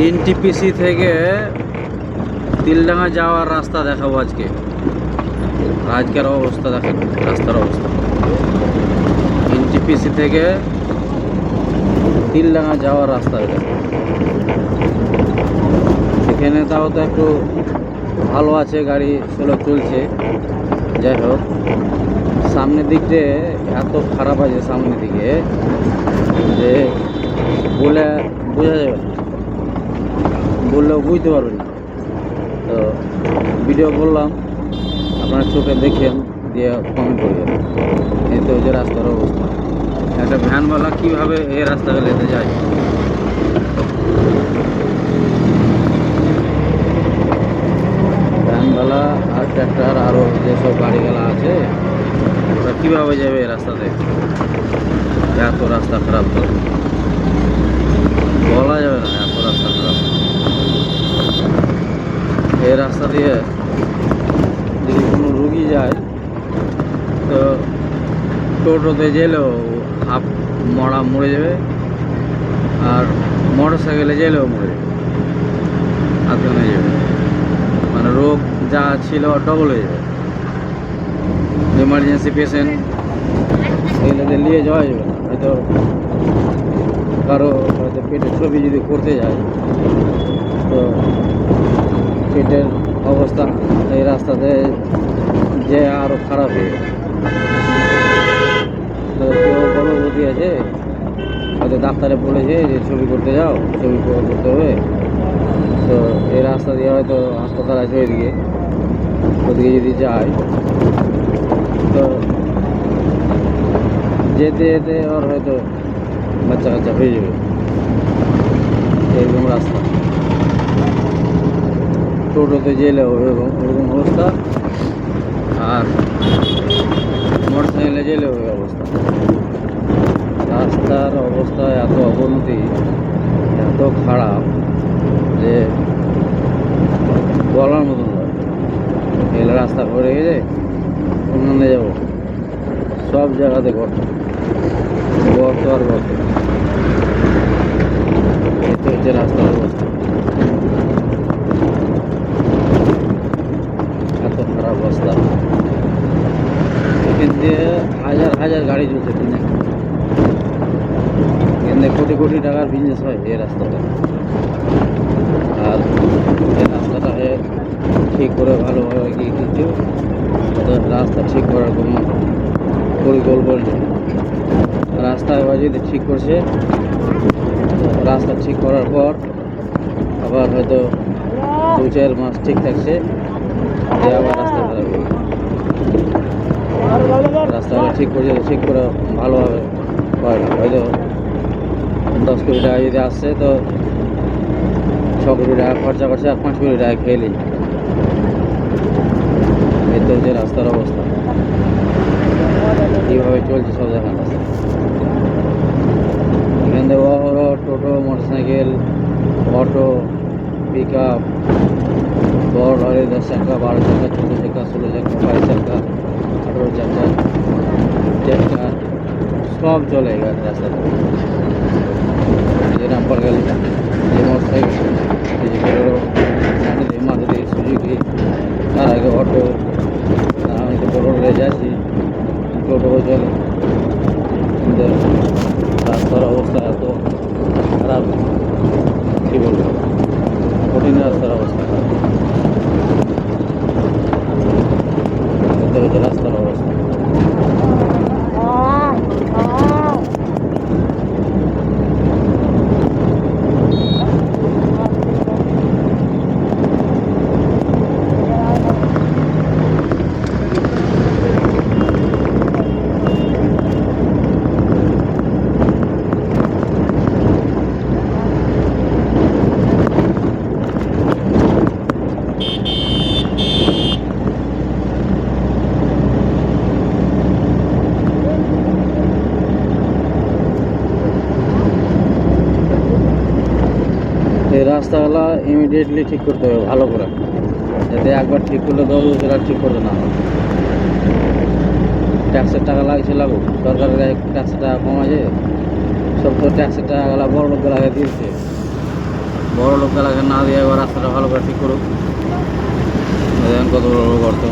NTPC থেকে তিলডাঙ্গা যাওয়ার রাস্তা দেখাবো আজকে। আজকের অবস্থা দেখেন, রাস্তার অবস্থা। এনটিপিসি থেকে তিলডাঙ্গা যাওয়ার রাস্তা এটা। এখানে তাও তো একটু ভালো আছে, গাড়ি স্লো চলছে। যাই হোক, সামনের দিকটা এত খারাপ আছে সামনের দিকে যে বলে বোঝা যাবে না, বললেও বুঝতে পারবেন না। তো ভিডিও করলাম, আপনারা চোখে দেখেন, দিয়ে কমেন্ট করবেন। এই তো যে রাস্তার অবস্থা, একটা ভ্যানওয়ালা কীভাবে এই রাস্তা গেলেতে যায়। ভ্যানওয়ালা আর ট্র্যাক্টর আরও যেসব গাড়িগুলো আছে ওরা কীভাবে যাবে এই রাস্তাতে। এত রাস্তা খারাপ তো বলা যাবে না, এত রাস্তা খারাপ। এই রাস্তা দিয়ে যদি কোনো রুগী যায় তো টোটোতে গেলেও হাফ মরে যাবে, আর মোটর সাইকেলে গেলেও মরে যাবে, হাতে নিয়ে যাবে। মানে রোগ যা ছিল ডবল হয়ে যাবে। এমার্জেন্সি পেশেন্ট এগুলোতে নিয়ে যাওয়া যাবে না। হয়তো কারো হয়তো পেটের ছবি যদি করতে যায় তো পেটের অবস্থা এই রাস্তাতে যে আরও খারাপ হয়ে যাবে। তো কেউ গর্ভবতী আছে, হয়তো ডাক্তারে বলেছে যে ছবি করতে যাও, ছবি করতে হবে। তো এই রাস্তা দিয়ে হয়তো হাসপাতাল আছে ওইদিকে যদি যায় তো যেতে যেতে ওর হয়তো বাচ্চা কাচ্চা হয়ে যাবে। এরকম রাস্তা, টোটোতে গেলেও ওরকম অবস্থা, আর মোটর সাইকেলে গেলেও ওই অবস্থা। রাস্তার অবস্থা এত অবনতি, এত খারাপ যে বলার মতন নয়। এলে রাস্তা করে গেছে, অন্যান্য যাবো, সব জায়গাতে গর্ত গর্ত আর গর্ত। এতে হচ্ছে রাস্তার অবস্থা, এত খারাপ রাস্তা। এখান দিয়ে হাজার হাজার গাড়ি চলছে দিনে, এখান থেকে কোটি কোটি টাকার বিজনেস হয় এই রাস্তাটা। আর এই রাস্তাটা ঠিক করে ভালোভাবে কি কিছু রাস্তা ঠিক করার কোনো পরিকল্পনা নেই। রাস্তা এবার যদি ঠিক করছে, রাস্তা ঠিক করার পর আবার হয়তো 2-4 মাস ঠিক থাকছে, যে আবার রাস্তা খারাপ হয়ে রাস্তাটা ঠিক করছে, ঠিক করে ভালোভাবে করে না। হয়তো 10 কোটি টাকা যদি আসছে তো 6 কোটি টাকা খরচা করছে, আর 5 কোটি টাকা খেয়ে নিই। এই তো হচ্ছে রাস্তার অবস্থা, কীভাবে চলছে সব জায়গায় রাস্তা। এখান থেকে অহরহ টোটো, মোটরসাইকেল, অটো, পিক আপ, বড় লরি 10 চাকা, 12 চাকা, 14 চাকা, 16 চাকা, 22 চাকা, 18 চাকা, ট্র্যাক্টর সব চলে গেছে রাস্তাতে। যে নাম্বার গেল, যে মোটরসাইকেল, এই যে বেরোলো মারুতি সুজুকি, তার আগে অটো, আমি তো বড় রয়ে যাচ্ছি, টোটো চলে। কিন্তু রাস্তার অবস্থা এত খারাপ, কী বলবো, কঠিন রাস্তার অবস্থা খারাপ। এতে হচ্ছে রাস্তার অবস্থা। এই রাস্তাগুলো ইমিডিয়েটলি ঠিক করতে হবে ভালো করে, যাতে একবার ঠিক করলে 10 বছর আর ঠিক করতে না হয়। ট্যাক্সের টাকা লাগছে লাগুক, সরকারের ট্যাক্সের টাকা কম আছে, সব তো ট্যাক্সের টাকাগুলো বড় লোকগুলো আগে দিয়েছে। বড় লোক এলাকা না দিয়ে একবার রাস্তাটা ভালো করে ঠিক করুক। দেখেন কত বড় বড় গর্ত,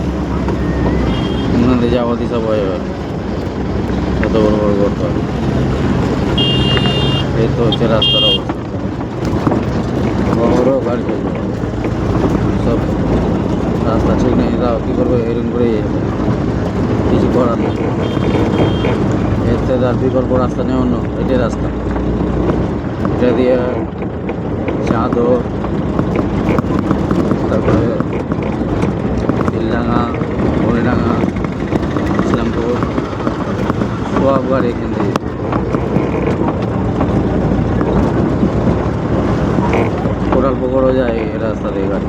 ওখান দিয়ে যাওয়া দিশা বয়ে যাবে, কত বড় বড় গর্ত। এই তো হচ্ছে রাস্তার অবস্থা, বড় বড় গাড়ি চলছে সব। রাস্তা ঠিক নেই, তাও কী করবো, এরকম করেই যেতে হবে। কিছু করার নেই, এর থেকে আর বিকল্প রাস্তা নেই অন্য, এটাই রাস্তা। এটা দিয়ে চাঁদর, তারপরে তিলডাঙ্গা, মরিডাঙ্গা, ইসলামপুর সব গাড়ি এখান থেকে। কোটাল পুকুরও যায় এই রাস্তা দিয়ে গাড়ি।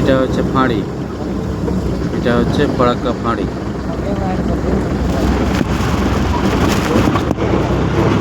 এটা হচ্ছে ফাঁড়ি, এটা হচ্ছে ফারাক্কা ফাঁড়ি।